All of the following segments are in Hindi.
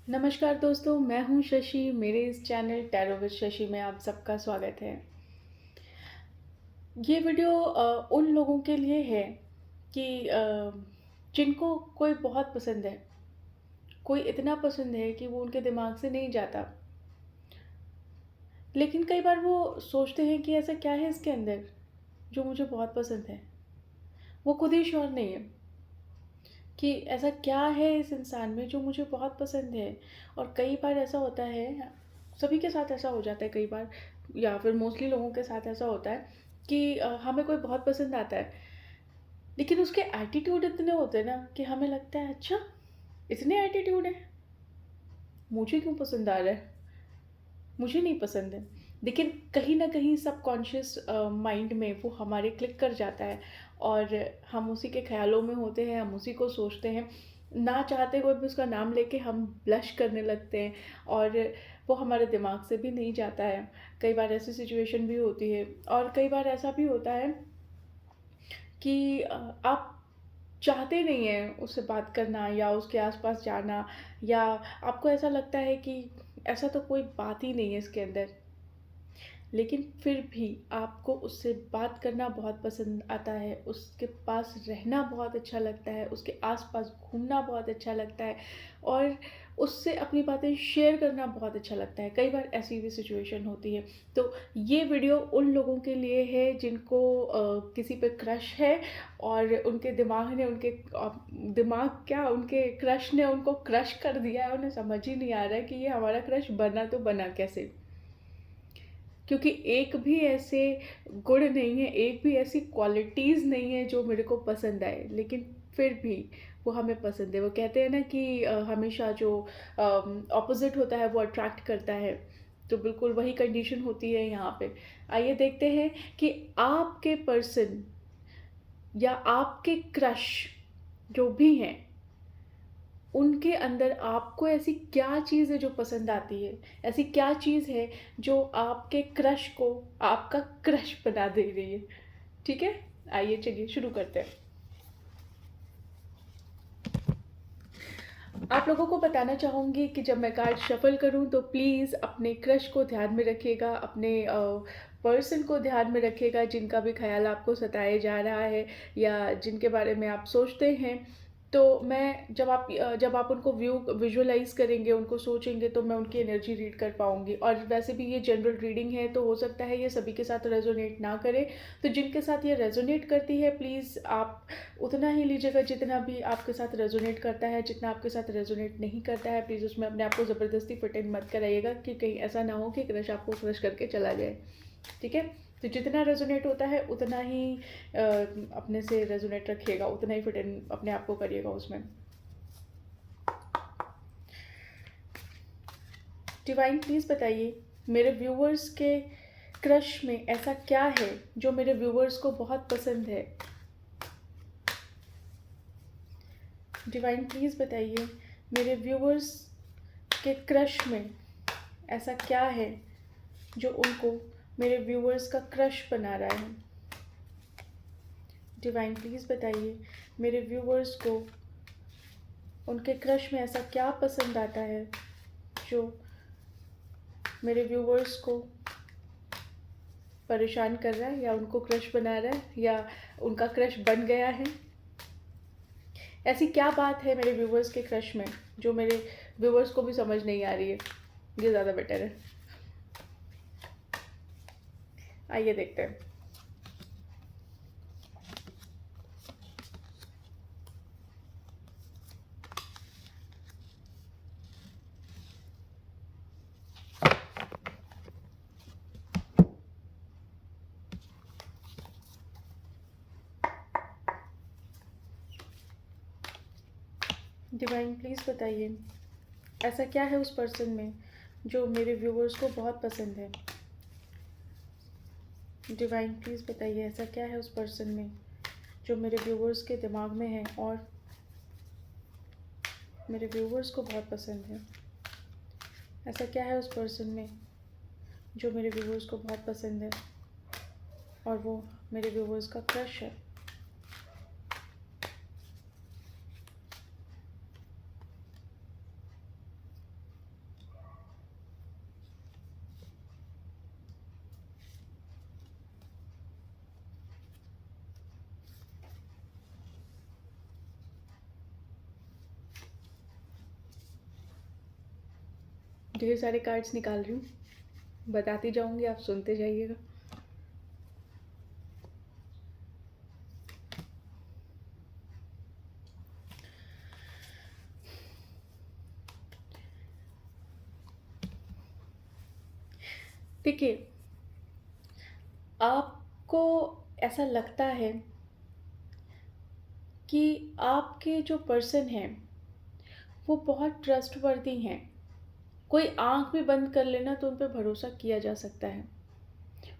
नमस्कार दोस्तों, मैं हूँ शशि। मेरे इस चैनल टैरो विद शशि में आप सबका स्वागत है। ये वीडियो उन लोगों के लिए है कि जिनको कोई बहुत पसंद है, कोई इतना पसंद है कि वो उनके दिमाग से नहीं जाता। लेकिन कई बार वो सोचते हैं कि ऐसा क्या है इसके अंदर जो मुझे बहुत पसंद है। वो खुद ही श्योर नहीं है कि ऐसा क्या है इस इंसान में जो मुझे बहुत पसंद है। और कई बार ऐसा होता है, सभी के साथ ऐसा हो जाता है कई बार, या फिर मोस्टली लोगों के साथ ऐसा होता है कि हमें कोई बहुत पसंद आता है, लेकिन उसके एटीट्यूड इतने होते हैं ना कि हमें लगता है अच्छा, इतने एटीट्यूड है, मुझे क्यों पसंद आ रहा है, मुझे नहीं पसंद है। लेकिन कहीं न कहीं सबकॉन्शियस माइंड में वो हमारे क्लिक कर जाता है और हम उसी के ख़्यालों में होते हैं, हम उसी को सोचते हैं। ना चाहते हुए भी उसका नाम लेके हम ब्लश करने लगते हैं और वो हमारे दिमाग से भी नहीं जाता है। कई बार ऐसी सिचुएशन भी होती है और कई बार ऐसा भी होता है कि आप चाहते नहीं हैं उससे बात करना या उसके आस-पास जाना, या आपको ऐसा लगता है कि ऐसा तो कोई बात ही नहीं है इसके अंदर। लेकिन फिर भी आपको उससे बात करना बहुत पसंद आता है, उसके पास रहना बहुत अच्छा लगता है, उसके आस-पास घूमना बहुत अच्छा लगता है और उससे अपनी बातें शेयर करना बहुत अच्छा लगता है। कई बार ऐसी भी सिचुएशन होती है। तो ये वीडियो उन लोगों के लिए है जिनको किसी पे क्रश है और उनके दिमाग ने दिमाग क्या, उनके क्रश ने उनको क्रश कर दिया है। उन्हें समझ ही नहीं आ रहा है कि ये हमारा क्रश बना तो बना कैसे? क्योंकि एक भी ऐसे गुण नहीं है, एक भी ऐसी क्वालिटीज़ नहीं है जो मेरे को पसंद आए, लेकिन फिर भी वो हमें पसंद है। वो कहते हैं ना कि हमेशा जो ऑपोज़िट होता है वो अट्रैक्ट करता है, तो बिल्कुल वही कंडीशन होती है यहाँ पे। आइए देखते हैं कि आपके पर्सन या आपके क्रश जो भी हैं, उनके अंदर आपको ऐसी क्या चीज़ है जो पसंद आती है? ऐसी क्या चीज़ है जो आपके क्रश को आपका क्रश बना दे रही है? ठीक है? आइए चलिए शुरू करते हैं। आप लोगों को बताना चाहूँगी कि जब मैं कार्ड शफ़ल करूँ तो प्लीज़ अपने क्रश को ध्यान में रखिएगा, अपने पर्सन को ध्यान में रखिएगा जिनका भी ख़्याल आपको सताए जा रहा है या जिनके बारे में आप सोचते हैं। तो मैं जब आप उनको विज़ुअलाइज़ करेंगे, उनको सोचेंगे, तो मैं उनकी एनर्जी रीड कर पाऊँगी। और वैसे भी ये जनरल रीडिंग है, तो हो सकता है ये सभी के साथ रेज़ोनेट ना करे। तो जिनके साथ ये रेज़ोनेट करती है प्लीज़ आप उतना ही लीजिएगा जितना भी आपके साथ रेज़ोनेट करता है। जितना आपके साथ रेज़ोनेट नहीं करता है प्लीज़ उसमें अपने आप को ज़बरदस्ती फिट इन मत कराइएगा कि कहीं ऐसा ना हो कि क्रश आपको क्रश करके चला जाए। ठीक है? तो जितना रेज़ोनेट होता है उतना ही अपने से रेज़ोनेट रखिएगा, उतना ही फिट इन अपने आप को करिएगा उसमें। डिवाइन प्लीज़ बताइए, मेरे व्यूअर्स के क्रश में ऐसा क्या है जो मेरे व्यूअर्स को बहुत पसंद है? डिवाइन प्लीज़ बताइए, मेरे व्यूअर्स के क्रश में ऐसा क्या है जो उनको मेरे व्यूअर्स का क्रश बना रहा है? डिवाइन प्लीज़ बताइए, मेरे व्यूअर्स को उनके क्रश में ऐसा क्या पसंद आता है जो मेरे व्यूअर्स को परेशान कर रहा है या उनको क्रश बना रहा है या उनका क्रश बन गया है? ऐसी क्या बात है मेरे व्यूअर्स के क्रश में जो मेरे व्यूअर्स को भी समझ नहीं आ रही है? ये ज़्यादा बेटर है। आइए देखते हैं। डिवाइन प्लीज़ बताइए, ऐसा क्या है उस पर्सन में जो मेरे व्यूअर्स को बहुत पसंद है? डिवाइन प्लीज़ बताइए, ऐसा क्या है उस पर्सन में जो मेरे व्यूअर्स के दिमाग में है और मेरे व्यूअर्स को बहुत पसंद है? ऐसा क्या है उस पर्सन में जो मेरे व्यूअर्स को बहुत पसंद है और वो मेरे व्यूअर्स का क्रश है? ढेर सारे कार्ड्स निकाल रही हूँ, बताती जाऊँगी, आप सुनते जाइएगा। देखिए, आपको ऐसा लगता है कि आपके जो पर्सन हैं, वो बहुत ट्रस्टवर्दी हैं। कोई आँख भी बंद कर लेना तो उन पे भरोसा किया जा सकता है।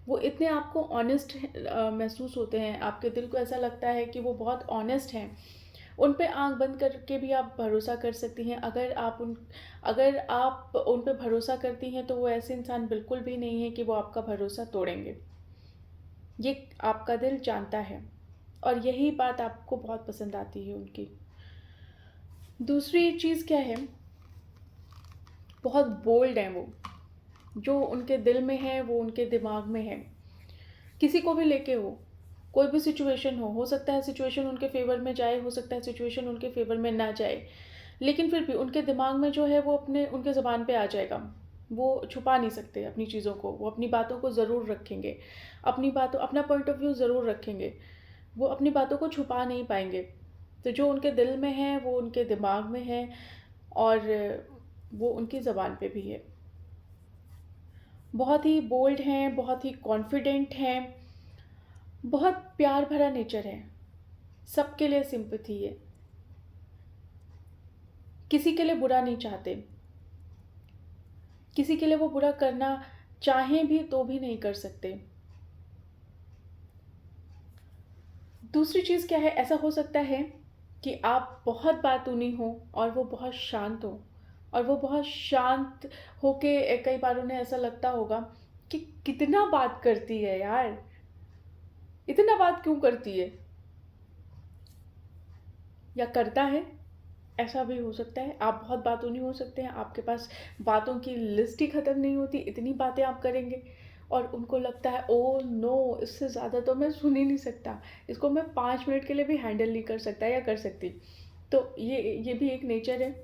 वो इतने आपको ऑनेस्ट महसूस होते हैं, आपके दिल को ऐसा लगता है कि वो बहुत ऑनेस्ट हैं। उन पे आँख बंद करके भी आप भरोसा कर सकती हैं। अगर आप उन पे भरोसा करती हैं, तो वो ऐसे इंसान बिल्कुल भी नहीं है कि वो आपका भरोसा तोड़ेंगे। ये आपका दिल जानता है, और यही बात आपको बहुत पसंद आती है उनकी। दूसरी चीज़ क्या है, बहुत बोल्ड हैं वो। जो उनके दिल में है, वो उनके दिमाग में है। किसी को भी लेके हो, कोई भी सिचुएशन हो सकता है सिचुएशन उनके फ़ेवर में जाए, हो सकता है सिचुएशन उनके फ़ेवर में ना जाए। लेकिन फिर भी उनके दिमाग में जो है वो उनके ज़ुबान पे आ जाएगा। वो छुपा नहीं सकते अपनी चीज़ों को, वो अपनी बातों को ज़रूर रखेंगे। अपना पॉइंट ऑफ व्यू ज़रूर रखेंगे। वो अपनी बातों को छुपा नहीं पाएँगे। तो जो उनके दिल में है, वो उनके दिमाग में है, और वो उनकी ज़ुबान पे भी है। बहुत ही बोल्ड हैं, बहुत ही कॉन्फिडेंट हैं, बहुत प्यार भरा नेचर है, सबके लिए सिंपैथी है, किसी के लिए बुरा नहीं चाहते, किसी के लिए वो बुरा करना चाहें भी तो भी नहीं कर सकते। दूसरी चीज़ क्या है, ऐसा हो सकता है कि आप बहुत बातूनी हो और वो बहुत शांत हो, और वो बहुत शांत होके कई बार उन्हें ऐसा लगता होगा कि कितना बात करती है यार, इतना बात क्यों करती है, या करता है। ऐसा भी हो सकता है। आप बहुत बातूनी हो सकते हैं, आपके पास बातों की लिस्ट ही ख़त्म नहीं होती, इतनी बातें आप करेंगे, और उनको लगता है ओह नो, इससे ज़्यादा तो मैं सुन ही नहीं सकता, इसको मैं 5 मिनट के लिए भी हैंडल नहीं कर सकता या कर सकती। तो ये भी एक नेचर है।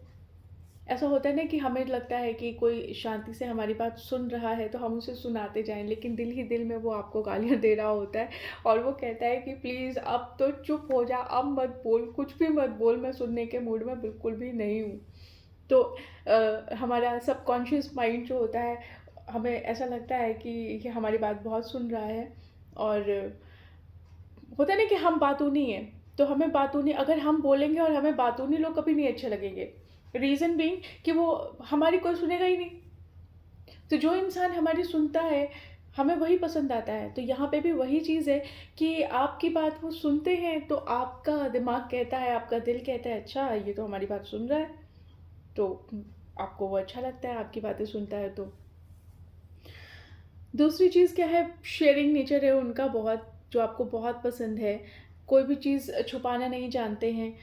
ऐसा होता है ना कि हमें लगता है कि कोई शांति से हमारी बात सुन रहा है तो हम उसे सुनाते जाएं, लेकिन दिल ही दिल में वो आपको गालियाँ दे रहा होता है, और वो कहता है कि प्लीज़ अब तो चुप हो जा, अब मत बोल, कुछ भी मत बोल, मैं सुनने के मूड में बिल्कुल भी नहीं हूँ। तो हमारा सबकॉन्शियस माइंड जो होता है, हमें ऐसा लगता है कि ये हमारी बात बहुत सुन रहा है, और होता है ना कि हम बातूनी हैं, तो हमें बातूनी, अगर हम बोलेंगे और हमें बातूनी लोग कभी नहीं अच्छे लगेंगे। रीज़न बीइंग कि वो हमारी कोई सुनेगा ही नहीं। तो जो इंसान हमारी सुनता है, हमें वही पसंद आता है। तो यहाँ पे भी वही चीज़ है कि आपकी बात वो सुनते हैं, तो आपका दिमाग कहता है, आपका दिल कहता है, अच्छा ये तो हमारी बात सुन रहा है, तो आपको वो अच्छा लगता है, आपकी बातें सुनता है तो। दूसरी चीज़ क्या है, शेयरिंग नेचर है उनका बहुत, जो आपको बहुत पसंद है। कोई भी चीज़ छुपाना नहीं जानते हैं,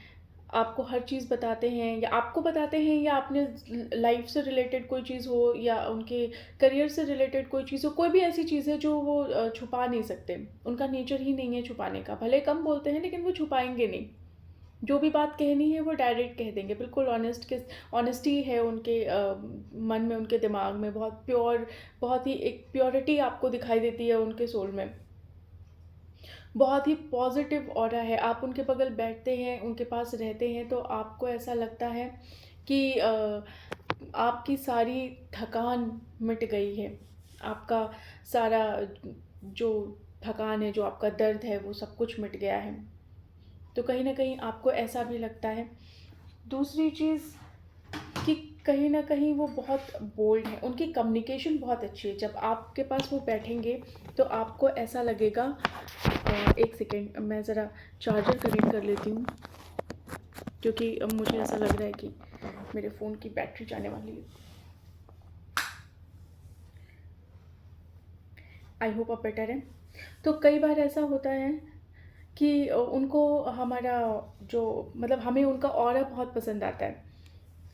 आपको हर चीज़ बताते हैं, या आपको बताते हैं, या अपने लाइफ से रिलेटेड कोई चीज़ हो, या उनके करियर से रिलेटेड कोई चीज़ हो, कोई भी ऐसी चीज़ है जो वो छुपा नहीं सकते। उनका नेचर ही नहीं है छुपाने का, भले कम बोलते हैं लेकिन वो छुपाएंगे नहीं। जो भी बात कहनी है वो डायरेक्ट कह देंगे, बिल्कुल ऑनेस्टी है उनके मन में, उनके दिमाग में बहुत प्योर, बहुत ही एक प्योरिटी आपको दिखाई देती है उनके सोल में। बहुत ही पॉजिटिव ऑरा है, आप उनके बगल बैठते हैं, उनके पास रहते हैं, तो आपको ऐसा लगता है कि आपकी सारी थकान मिट गई है, आपका सारा जो थकान है, जो आपका दर्द है, वो सब कुछ मिट गया है। तो कहीं न कहीं आपको ऐसा भी लगता है। दूसरी चीज़ कि कहीं न कहीं वो बहुत बोल्ड हैं, उनकी कम्युनिकेशन बहुत अच्छी है। जब आपके पास वो बैठेंगे तो आपको ऐसा लगेगा, 1 सेकंड मैं ज़रा चार्जर कनेक्ट कर लेती हूँ, क्योंकि अब मुझे ऐसा लग रहा है कि मेरे फ़ोन की बैटरी जाने वाली है। आई होप अब बेटर है। तो कई बार ऐसा होता है कि उनको हमारा जो, मतलब हमें उनका ऑरा बहुत पसंद आता है।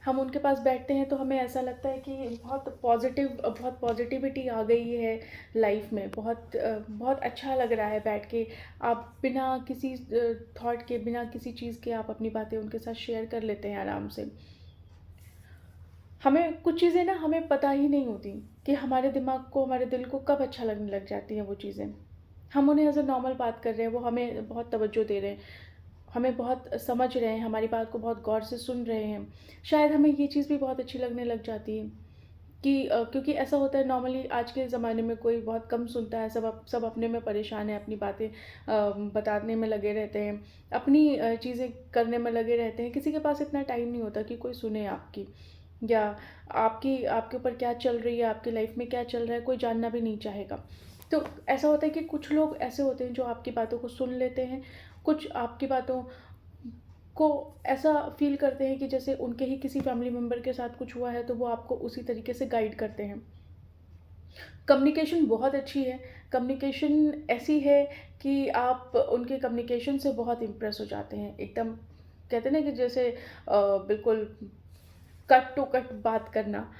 हम उनके पास बैठते हैं तो हमें ऐसा लगता है कि बहुत पॉजिटिविटी आ गई है लाइफ में, बहुत अच्छा लग रहा है बैठ के। आप बिना किसी थॉट के, बिना किसी चीज़ के आप अपनी बातें उनके साथ शेयर कर लेते हैं आराम से। हमें कुछ चीज़ें ना हमें पता ही नहीं होती कि हमारे दिमाग को, हमारे दिल को कब अच्छा लगने लग जाती हैं वो चीज़ें। हम उन्हें एज़ अ नॉर्मल बात कर रहे हैं, वो हमें बहुत तवज्जो दे रहे हैं, हमें बहुत समझ रहे हैं, हमारी बात को बहुत गौर से सुन रहे हैं। शायद हमें ये चीज़ भी बहुत अच्छी लगने लग जाती है कि क्योंकि ऐसा होता है नॉर्मली आज के ज़माने में कोई बहुत कम सुनता है, सब अपने में परेशान है, अपनी बातें बताने में लगे रहते हैं, अपनी चीज़ें करने में लगे रहते हैं। किसी के पास इतना टाइम नहीं होता कि कोई सुने आपकी, या आपकी आपके ऊपर क्या चल रही है, आपकी लाइफ में क्या चल रहा है, कोई जानना भी नहीं चाहेगा। तो ऐसा होता है कि कुछ लोग ऐसे होते हैं जो आपकी बातों को सुन लेते हैं, कुछ आपकी बातों को ऐसा फ़ील करते हैं कि जैसे उनके ही किसी फैमिली मेंबर के साथ कुछ हुआ है, तो वो आपको उसी तरीके से गाइड करते हैं। कम्युनिकेशन बहुत अच्छी है, कम्युनिकेशन ऐसी है कि आप उनके कम्युनिकेशन से बहुत इम्प्रेस हो जाते हैं। एकदम कहते हैं ना कि जैसे बिल्कुल कट टू कट बात करना।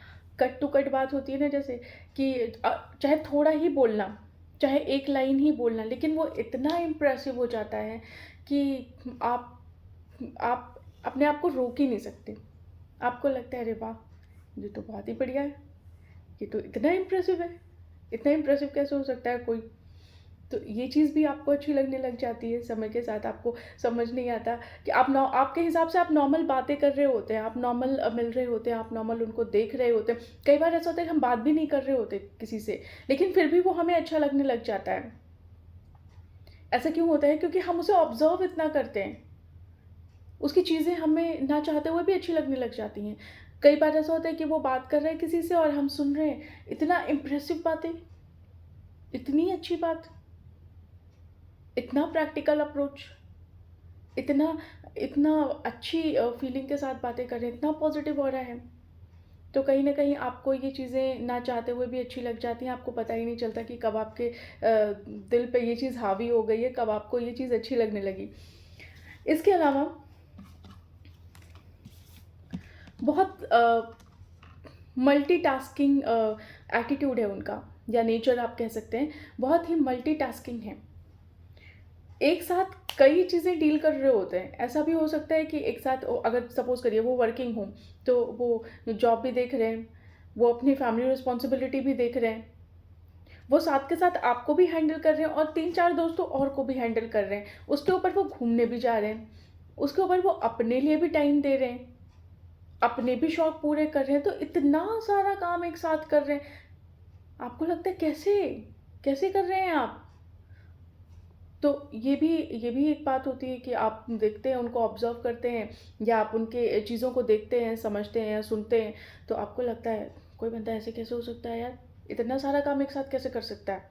कट टू कट बात होती है ना, जैसे कि चाहे थोड़ा ही बोलना, चाहे एक लाइन ही बोलना, लेकिन वो इतना इम्प्रेसिव हो जाता है कि आप आप अपने आप को रोक ही नहीं सकते। आपको लगता है अरे वाह! ये तो बहुत ही बढ़िया है, ये तो इतना इम्प्रेसिव है, इतना इम्प्रेसिव कैसे हो सकता है कोई? तो ये चीज़ भी आपको अच्छी लगने लग जाती है समय के साथ। आपको समझ नहीं आता कि आपके हिसाब से आप नॉर्मल बातें कर रहे होते हैं, आप नॉर्मल मिल रहे होते हैं, आप नॉर्मल उनको देख रहे होते हैं। कई बार ऐसा होता है कि हम बात भी नहीं कर रहे होते किसी से, लेकिन फिर भी वो हमें अच्छा लगने लग जाता है। ऐसा क्यों होता है? क्योंकि हम उसे ऑब्ज़र्व इतना करते हैं, उसकी चीज़ें हमें ना चाहते हुए भी अच्छी लगने लग जाती हैं। कई बार ऐसा होता है कि वो बात कर रहे हैं किसी से और हम सुन रहे हैं, इतना इम्प्रेसिव बातें, इतनी अच्छी बात, इतना प्रैक्टिकल अप्रोच, इतना इतना अच्छी फीलिंग के साथ बातें कर रहे हैं, इतना पॉज़िटिव हो रहा है। तो कहीं न कहीं आपको ये चीज़ें ना चाहते हुए भी अच्छी लग जाती हैं, आपको पता ही नहीं चलता कि कब आपके दिल पे ये चीज़ हावी हो गई है, कब आपको ये चीज़ अच्छी लगने लगी। इसके अलावा बहुत मल्टीटास्किंग एटीट्यूड है उनका, या नेचर आप कह सकते हैं, बहुत ही मल्टीटास्किंग है। एक साथ कई चीज़ें डील कर रहे होते हैं। ऐसा भी हो सकता है कि एक साथ अगर सपोज़ करिए वो वर्किंग हो, तो वो जॉब भी देख रहे हैं, वो अपनी फैमिली रिस्पॉन्सिबिलिटी भी देख रहे हैं, वो साथ के साथ आपको भी हैंडल कर रहे हैं और 3-4 दोस्तों और को भी हैंडल कर रहे हैं। उसके ऊपर वो घूमने भी जा रहे हैं, उसके ऊपर वो अपने लिए भी टाइम दे रहे हैं, अपने भी शौक पूरे कर रहे हैं, तो इतना सारा काम एक साथ कर रहे हैं। आपको लगता है कैसे? कैसे कर रहे हैं आप? तो ये भी एक बात होती है कि आप देखते हैं, उनको ऑब्ज़र्व करते हैं, या आप उनके चीज़ों को देखते हैं, समझते हैं या सुनते हैं, तो आपको लगता है कोई बंदा ऐसे कैसे हो सकता है यार? इतना सारा काम एक साथ कैसे कर सकता है?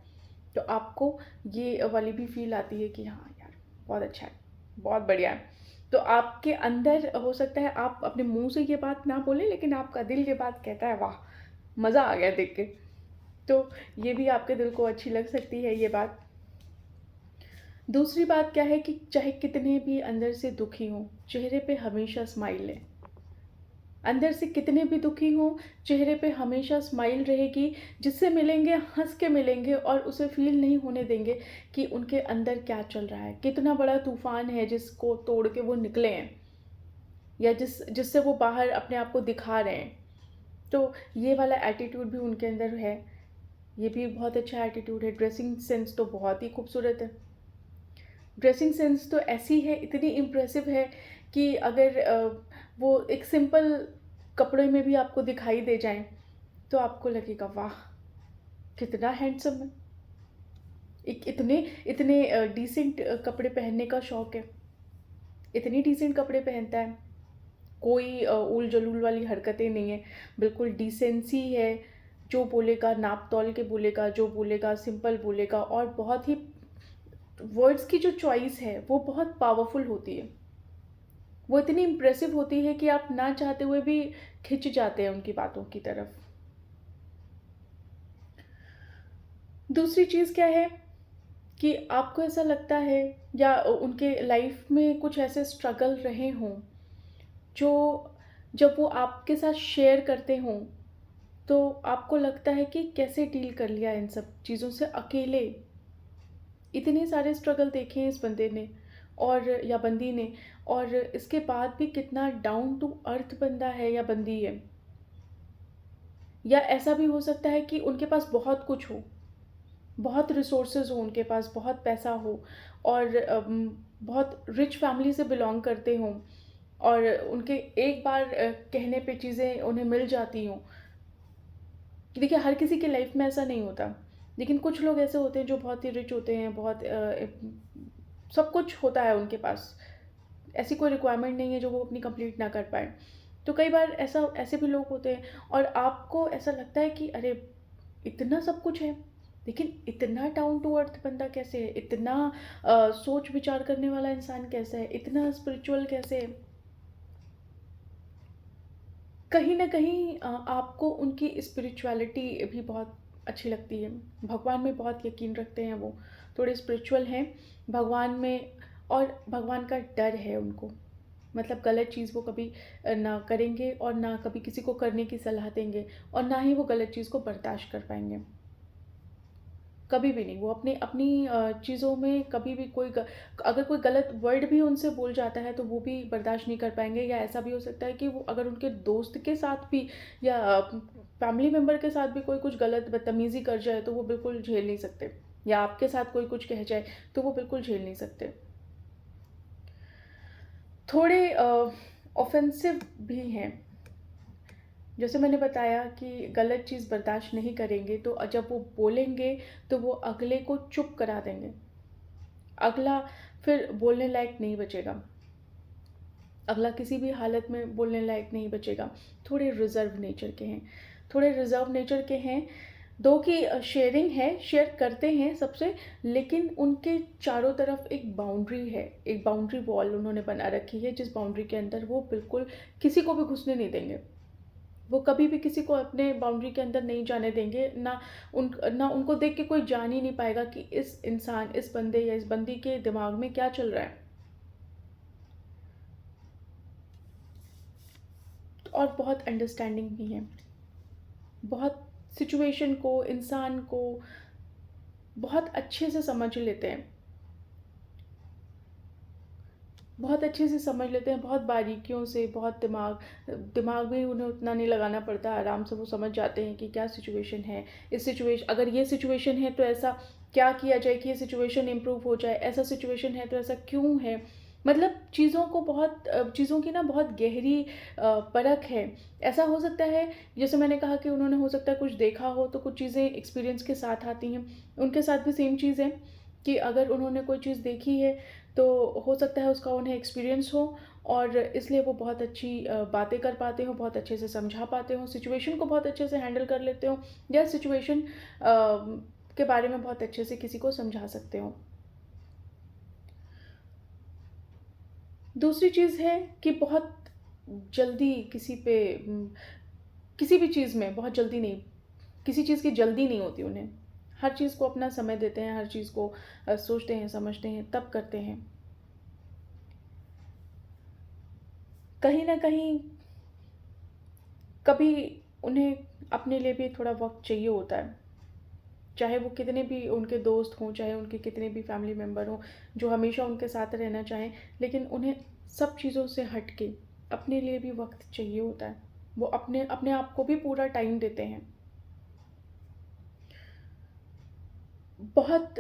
तो आपको ये वाली भी फ़ील आती है कि हाँ यार, बहुत अच्छा है, बहुत बढ़िया है। तो आपके अंदर हो सकता है आप अपने मुँह से ये बात ना बोलें, लेकिन आपका दिल ये बात कहता है, वाह! मज़ा आ गया देख के। तो ये भी आपके दिल को अच्छी लग सकती है ये बात। दूसरी बात क्या है कि चाहे कितने भी अंदर से दुखी हों, चेहरे पे हमेशा स्माइल है। अंदर से कितने भी दुखी हों, चेहरे पे हमेशा स्माइल रहेगी, जिससे मिलेंगे हँस के मिलेंगे और उसे फ़ील नहीं होने देंगे कि उनके अंदर क्या चल रहा है, कितना बड़ा तूफ़ान है जिसको तोड़ के वो निकले हैं, या जिससे वो बाहर अपने आप को दिखा रहे हैं। तो ये वाला एटीट्यूड भी उनके अंदर है, ये भी बहुत अच्छा एटीट्यूड है। ड्रेसिंग सेंस तो बहुत ही खूबसूरत है। ड्रेसिंग सेंस तो ऐसी है, इतनी इम्प्रेसिव है कि अगर वो एक सिंपल कपड़े में भी आपको दिखाई दे जाएँ, तो आपको लगेगा वाह! कितना हैंडसम है। एक इतने इतने डिसेंट कपड़े पहनने का शौक है, इतने डिसेंट कपड़े पहनता है। कोई ऊल-जलूल वाली हरकतें नहीं है, बिल्कुल डिसेंसी है, जो बोलेगा नाप-तौल के बोलेगा, जो बोलेगा सिंपल बोलेगा, और बहुत ही वर्ड्स की जो चॉइस है, वो बहुत पावरफुल होती है। वो इतनी इम्प्रेसिव होती है कि आप ना चाहते हुए भी खिंच जाते हैं उनकी बातों की तरफ। दूसरी चीज़ क्या है कि आपको ऐसा लगता है, या उनके लाइफ में कुछ ऐसे स्ट्रगल रहे हों, जो जब वो आपके साथ शेयर करते हों, तो आपको लगता है कि कैसे डील कर लिया इन सब चीज़ों से अकेले। इतने सारे स्ट्रगल देखे हैं इस बंदे ने और या बंदी ने, और इसके बाद भी कितना डाउन टू अर्थ बंदा है या बंदी है। या ऐसा भी हो सकता है कि उनके पास बहुत कुछ हो, बहुत रिसोर्सेज हो उनके पास, बहुत पैसा हो और बहुत रिच फैमिली से बिलॉन्ग करते हों और उनके एक बार कहने पे चीज़ें उन्हें मिल जाती हों। देखिए, हर किसी की लाइफ में ऐसा नहीं होता, लेकिन कुछ लोग ऐसे होते हैं जो बहुत ही रिच होते हैं, बहुत सब कुछ होता है उनके पास। ऐसी कोई रिक्वायरमेंट नहीं है जो वो अपनी कंप्लीट ना कर पाएँ। तो कई बार ऐसे भी लोग होते हैं और आपको ऐसा लगता है कि अरे! इतना सब कुछ है, लेकिन इतना डाउन टू अर्थ बंदा कैसे है? इतना सोच विचार करने वाला इंसान कैसा है? इतना स्पिरिचुअल कैसे है? कहीं न कहीं आपको उनकी स्पिरिचुअलिटी भी बहुत अच्छी लगती है। भगवान में बहुत यकीन रखते हैं वो, थोड़े स्पिरिचुअल हैं भगवान में और भगवान का डर है उनको। मतलब गलत चीज़ वो कभी ना करेंगे और ना कभी किसी को करने की सलाह देंगे और ना ही वो गलत चीज़ को बर्दाश्त कर पाएँगे। कभी भी नहीं। वो अपनी अपनी चीज़ों में कभी भी अगर कोई गलत वर्ड भी उनसे बोल जाता है तो वो भी बर्दाश्त नहीं कर पाएँगे या ऐसा भी हो सकता है कि वो अगर उनके दोस्त के साथ भी या फैमिली मेंबर के साथ भी कोई कुछ गलत बदतमीज़ी कर जाए तो वो बिल्कुल झेल नहीं सकते या आपके साथ कोई कुछ कह जाए तो वो बिल्कुल झेल नहीं सकते। थोड़े ऑफ़ेंसिव भी हैं। जैसे मैंने बताया कि गलत चीज़ बर्दाश्त नहीं करेंगे तो जब वो बोलेंगे तो वो अगले को चुप करा देंगे। अगला फिर बोलने लायक नहीं बचेगा। अगला किसी भी हालत में बोलने लायक नहीं बचेगा। थोड़े रिज़र्व नेचर के हैं। थोड़े रिज़र्व नेचर के हैं, दो कि शेयरिंग है, शेयर करते हैं सबसे, लेकिन उनके चारों तरफ एक बाउंड्री है, एक बाउंड्री वॉल उन्होंने बना रखी है, जिस बाउंड्री के अंदर वो बिल्कुल किसी को भी घुसने नहीं देंगे। वो कभी भी किसी को अपने बाउंड्री के अंदर नहीं जाने देंगे, ना उनको देख के कोई जान ही नहीं पाएगा कि इस इंसान, इस बंदे या इस बंदी के दिमाग में क्या चल रहा है। और बहुत अंडरस्टैंडिंग भी हैं। बहुत सिचुएशन को, इंसान को बहुत अच्छे से समझ लेते हैं। बहुत अच्छे से समझ लेते हैं, बहुत बारीकियों से, बहुत दिमाग भी उन्हें उतना नहीं लगाना पड़ता, आराम से वो समझ जाते हैं कि क्या सिचुएशन है। अगर ये सिचुएशन है तो ऐसा क्या किया जाए कि ये सिचुएशन इम्प्रूव हो जाए, ऐसा सिचुएशन है तो ऐसा क्यों है। मतलब चीज़ों की ना बहुत गहरी परख है। ऐसा हो सकता है, जैसे मैंने कहा कि उन्होंने हो सकता है कुछ देखा हो, तो कुछ चीज़ें एक्सपीरियंस के साथ आती हैं। उनके साथ भी सेम चीज़ है कि अगर उन्होंने कोई चीज़ देखी है तो हो सकता है उसका उन्हें एक्सपीरियंस हो और इसलिए वो बहुत अच्छी बातें कर पाते हो, बहुत अच्छे से समझा पाते हो, सिचुएशन को बहुत अच्छे से हैंडल कर लेते हो या सिचुएशन के बारे में बहुत अच्छे से किसी को समझा सकते हो। दूसरी चीज़ है कि बहुत जल्दी किसी भी चीज़ में बहुत जल्दी नहीं, किसी चीज़ की जल्दी नहीं होती उन्हें। हर चीज़ को अपना समय देते हैं, हर चीज़ को सोचते हैं, समझते हैं, तब करते हैं। कहीं न कहीं कभी उन्हें अपने लिए भी थोड़ा वक़्त चाहिए होता है। चाहे वो कितने भी उनके दोस्त हों, चाहे उनके कितने भी फैमिली मेंबर हों, जो हमेशा उनके साथ रहना चाहें, लेकिन उन्हें सब चीज़ों से हट के अपने लिए भी वक़्त चाहिए होता है। वो अपने अपने आप को भी पूरा टाइम देते हैं। बहुत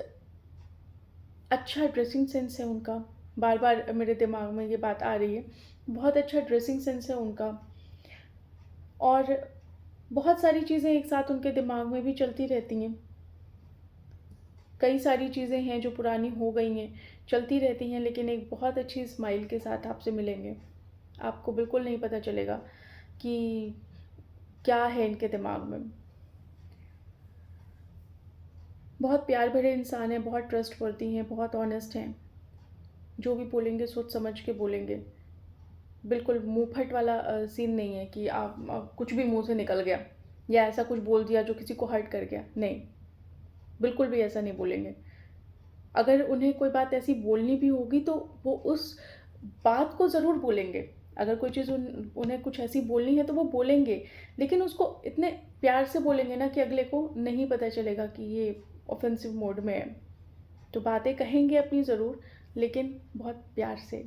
अच्छा ड्रेसिंग सेंस है उनका। बार-बार मेरे दिमाग में ये बात आ रही है। बहुत अच्छा ड्रेसिंग सेंस है उनका और बहुत सारी चीज़ें एक साथ उनके दिमाग में भी चलती रहती हैं। कई सारी चीज़ें हैं जो पुरानी हो गई हैं, चलती रहती हैं, लेकिन एक बहुत अच्छी स्माइल के साथ आपसे मिलेंगे। आपको बिल्कुल नहीं पता चलेगा कि क्या है इनके दिमाग में। बहुत प्यार भरे इंसान हैं, बहुत ट्रस्टवर्थी हैं, बहुत ऑनेस्ट हैं। जो भी बोलेंगे सोच समझ के बोलेंगे। बिल्कुल मुँहफट वाला सीन नहीं है कि आप कुछ भी मुँह से निकल गया या ऐसा कुछ बोल दिया जो किसी को हर्ट कर गया। नहीं, बिल्कुल भी ऐसा नहीं बोलेंगे। अगर उन्हें कोई बात ऐसी बोलनी भी होगी तो वो उस बात को ज़रूर बोलेंगे। अगर कोई चीज़ उन्हें कुछ ऐसी बोलनी है तो वो बोलेंगे, लेकिन उसको इतने प्यार से बोलेंगे ना कि अगले को नहीं पता चलेगा कि ये ऑफ़ेंसिव मोड में है। तो बातें कहेंगे अपनी ज़रूर, लेकिन बहुत प्यार से।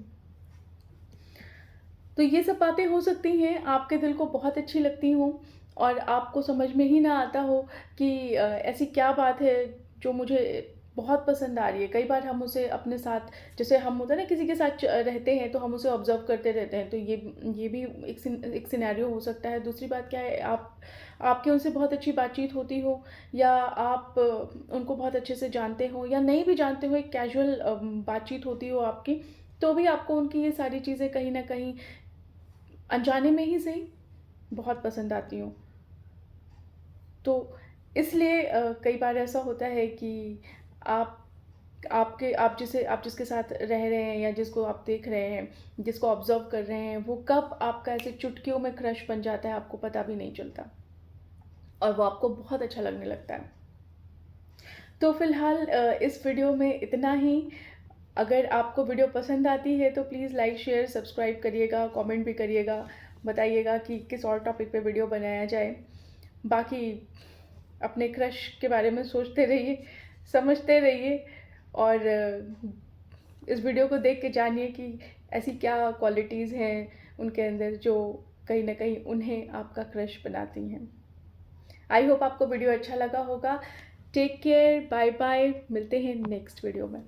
तो ये सब बातें हो सकती हैं, आपके दिल को बहुत अच्छी लगती हों और आपको समझ में ही ना आता हो कि ऐसी क्या बात है जो मुझे बहुत पसंद आ रही है। कई बार हम उसे अपने साथ, जैसे हम होता है ना किसी के साथ रहते हैं तो हम उसे ऑब्ज़र्व करते रहते हैं, तो ये भी एक सिनेरियो हो सकता है। दूसरी बात क्या है, आपकी उनसे बहुत अच्छी बातचीत होती हो, या आप उनको बहुत अच्छे से जानते हो या नहीं भी जानते हो, एक कैजुअल बातचीत होती हो आपकी, तो भी आपको उनकी ये सारी चीज़ें कहीं न कहीं अनजाने में ही सही बहुत पसंद आती हों। तो इसलिए कई बार ऐसा होता है कि आप आप जिसके साथ रह रहे हैं या जिसको आप देख रहे हैं, जिसको ऑब्ज़र्व कर रहे हैं, वो कब आपका ऐसे चुटकियों में क्रश बन जाता है, आपको पता भी नहीं चलता और वो आपको बहुत अच्छा लगने लगता है। तो फ़िलहाल इस वीडियो में इतना ही। अगर आपको वीडियो पसंद आती है तो प्लीज़ लाइक, शेयर, सब्सक्राइब करिएगा, कमेंट भी करिएगा, बताइएगा कि किस और टॉपिक पे वीडियो बनाया जाए। बाकी अपने क्रश के बारे में सोचते रहिए, समझते रहिए और इस वीडियो को देख के जानिए कि ऐसी क्या क्वालिटीज़ हैं उनके अंदर जो कहीं न कहीं उन्हें आपका क्रश बनाती हैं। आई होप आपको वीडियो अच्छा लगा होगा। टेक केयर, बाय बाय, मिलते हैं नेक्स्ट वीडियो में।